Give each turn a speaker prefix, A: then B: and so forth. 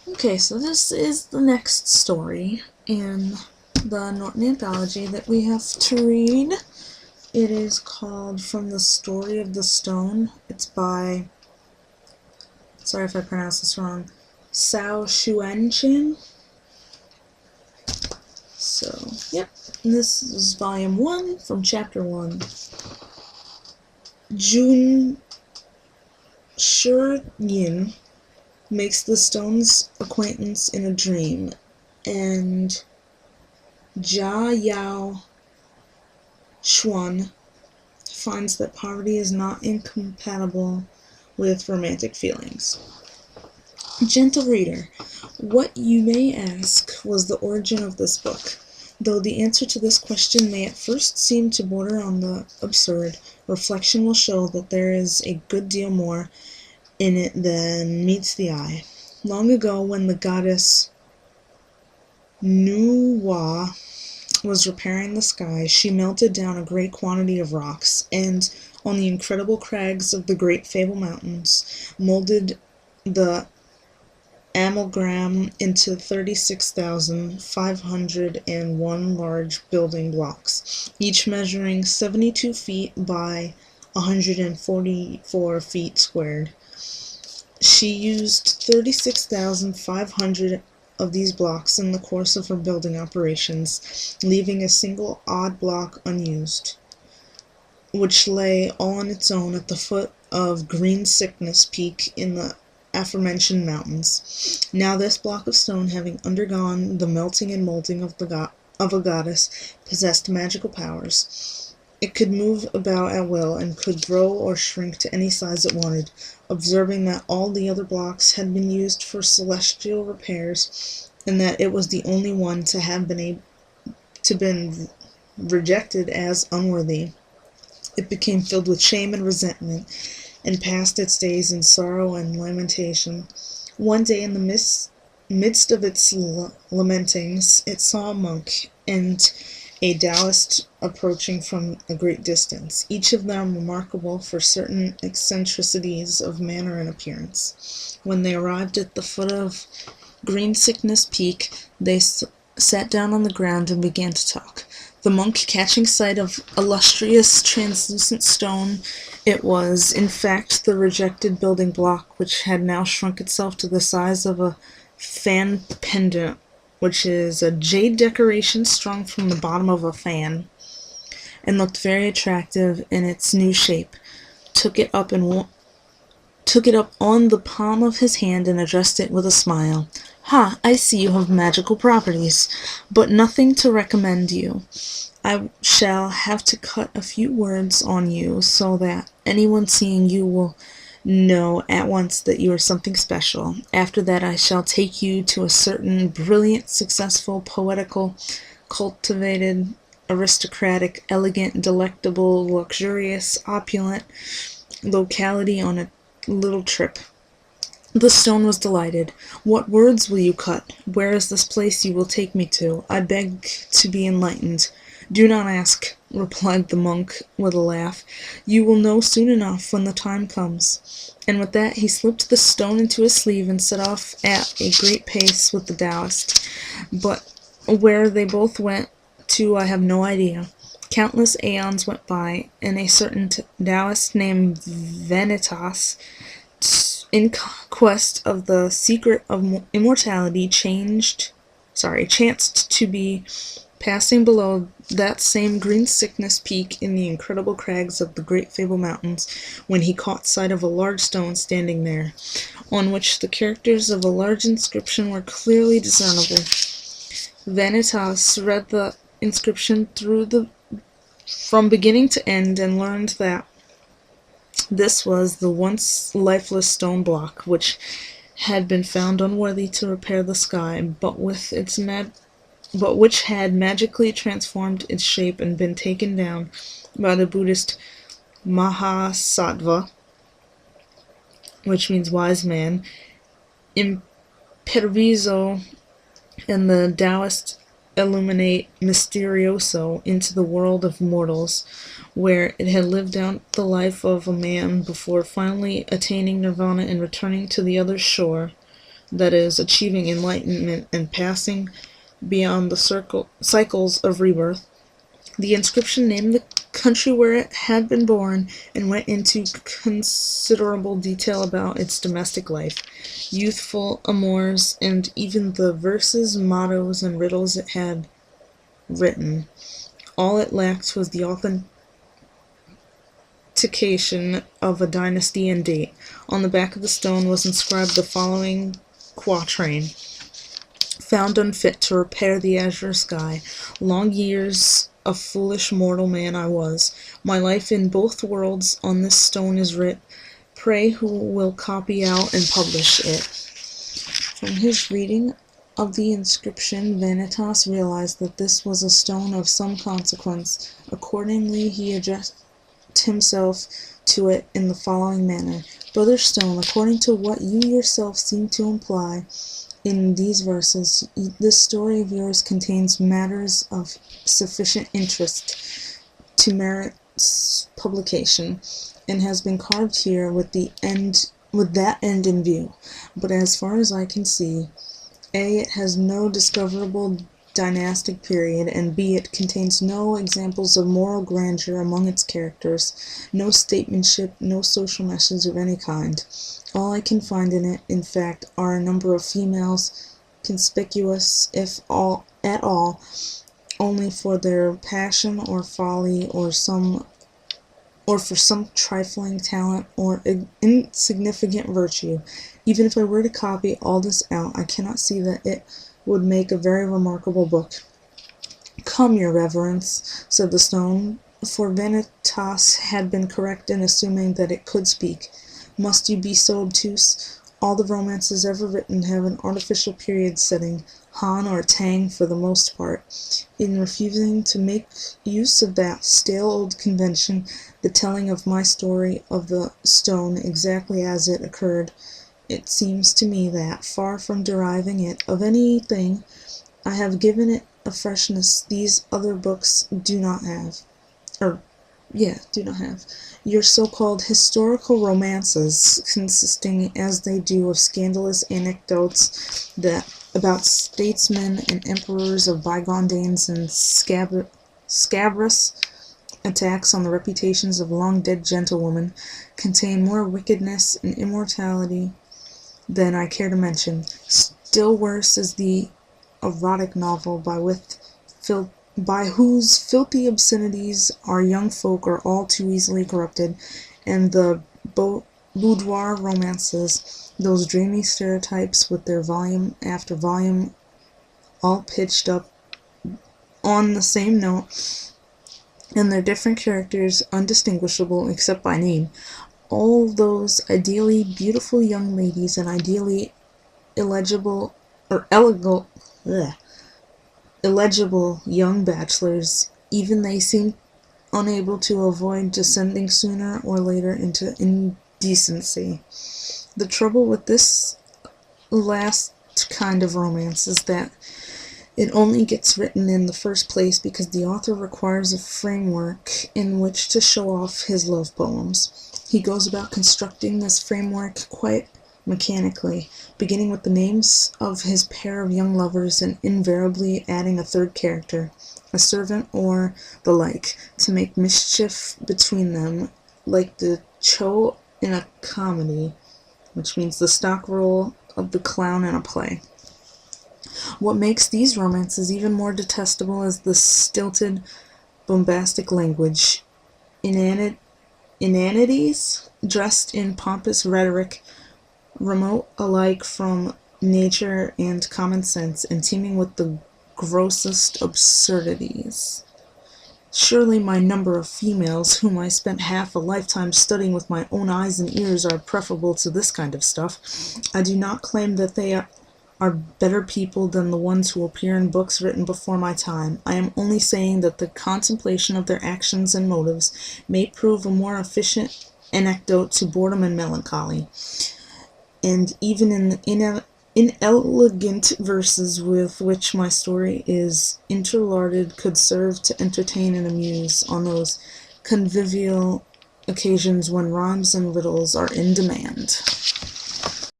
A: Okay, so this is the next story in the Norton Anthology that we have to read. It is called From the Story of the Stone. It's by, sorry if I pronounce this wrong, Sao Xuanqin. So, yep, this is volume 1 from chapter 1. Jun Yin makes the stone's acquaintance in a dream, and Jia Yao Xuan finds that poverty is not incompatible with romantic feelings. Gentle reader, what you may ask was the origin of this book. Though the answer to this question may at first seem to border on the absurd, reflection will show that there is a good deal more in it than meets the eye. Long ago, when the goddess Nuwa was repairing the sky, she melted down a great quantity of rocks, and on the incredible crags of the great Fable Mountains molded the amalgam into 36,501 large building blocks, each measuring 72 feet by 144 feet squared. She used 36,500 of these blocks in the course of her building operations, leaving a single odd block unused, which lay all on its own at the foot of Green Sickness Peak in the aforementioned mountains. Now this block of stone, having undergone the melting and molding of a goddess, possessed magical powers. It could move about at will, and could grow or shrink to any size it wanted. Observing that all the other blocks had been used for celestial repairs, and that it was the only one to have been rejected as unworthy, it became filled with shame and resentment, and passed its days in sorrow and lamentation. One day, in the midst of its lamentings, it saw a monk and a Taoist approaching from a great distance, each of them remarkable for certain eccentricities of manner and appearance. When they arrived at the foot of Green Sickness Peak, they sat down on the ground and began to talk. The monk, catching sight of a lustrous, translucent stone, it was, in fact, the rejected building block, which had now shrunk itself to the size of a fan pendant, which is a jade decoration strung from the bottom of a fan, and looked very attractive in its new shape. Took it up on the palm of his hand and addressed it with a smile. "Ha, I see you have magical properties, but nothing to recommend you. I shall have to cut a few words on you, so that anyone seeing you will know at once that you are something special. After that I shall take you to a certain brilliant, successful, poetical, cultivated, aristocratic, elegant, delectable, luxurious, opulent locality on a little trip." The stone was delighted. "What words will you cut? Where is this place you will take me to? I beg to be enlightened." "Do not ask," replied the monk with a laugh. "You will know soon enough when the time comes." And with that he slipped the stone into his sleeve and set off at a great pace with the Taoist. But where they both went to I have no idea. Countless aeons went by, and a certain Taoist named Vanitas, in quest of the secret of immortality, chanced to be passing below that same Green Sickness Peak in the incredible crags of the great Fable Mountains, when he caught sight of a large stone standing there, on which the characters of a large inscription were clearly discernible. Vanitas read the inscription from beginning to end, and learned that this was the once lifeless stone block, which had been found unworthy to repair the sky, but which had magically transformed its shape and been taken down by the Buddhist Mahasattva, which means wise man, Imperviso, and the Taoist illuminate Mysterioso into the world of mortals, where it had lived out the life of a man before finally attaining nirvana and returning to the other shore that is, achieving enlightenment and passing beyond the cycles of rebirth. The inscription named the country where it had been born and went into considerable detail about its domestic life, youthful amours, and even the verses, mottos, and riddles it had written. All it lacked was the authentication of a dynasty and date. On the back of the stone was inscribed the following quatrain: "Found unfit to repair the azure sky, long years a foolish mortal man I was. My life in both worlds on this stone is writ. Pray who will copy out and publish it?" From his reading of the inscription, Vanitas realized that this was a stone of some consequence. Accordingly, he addressed himself to it in the following manner: "Brother Stone, according to what you yourself seem to imply in these verses, this story of yours contains matters of sufficient interest to merit publication, and has been carved here with that end in view. But as far as I can see, A, it has no discoverable dynastic period, and B, it contains no examples of moral grandeur among its characters, no statesmanship, no social message of any kind. All I can find in it, in fact, are a number of females, conspicuous, if all at all, only for their passion or folly, or for some trifling talent or insignificant virtue. Even if I were to copy all this out, I cannot see that it would make a very remarkable book." "Come, your reverence," said the stone, for Vanitas had been correct in assuming that it could speak. "Must you be so obtuse? All the romances ever written have an artificial period setting, Han or Tang for the most part. In refusing to make use of that stale old convention, the telling of my story of the stone exactly as it occurred, it seems to me that, far from deriving it of anything, I have given it a freshness these other books do not have. Your so-called historical romances, consisting as they do of scandalous anecdotes about statesmen and emperors of bygone days and scabrous attacks on the reputations of long-dead gentlewomen, contain more wickedness and immorality than I care to mention. Still worse is the erotic novel by whose filthy obscenities our young folk are all too easily corrupted, and the boudoir romances, those dreamy stereotypes with their volume after volume all pitched up on the same note, and their different characters undistinguishable except by name. All those ideally beautiful young ladies and ideally illegible young bachelors, even they seem unable to avoid descending sooner or later into indecency. The trouble with this last kind of romance is that it only gets written in the first place because the author requires a framework in which to show off his love poems. He goes about constructing this framework quite mechanically, beginning with the names of his pair of young lovers and invariably adding a third character, a servant or the like, to make mischief between them, like the cho in a comedy, which means the stock role of the clown in a play. What makes these romances even more detestable is the stilted, bombastic language. Inanities, dressed in pompous rhetoric, remote alike from nature and common sense, and teeming with the grossest absurdities. Surely my number of females, whom I spent half a lifetime studying with my own eyes and ears, are preferable to this kind of stuff. I do not claim that they are better people than the ones who appear in books written before my time. I am only saying that the contemplation of their actions and motives may prove a more efficient antidote to boredom and melancholy. And even in the inelegant verses with which my story is interlarded could serve to entertain and amuse on those convivial occasions when rhymes and riddles are in demand.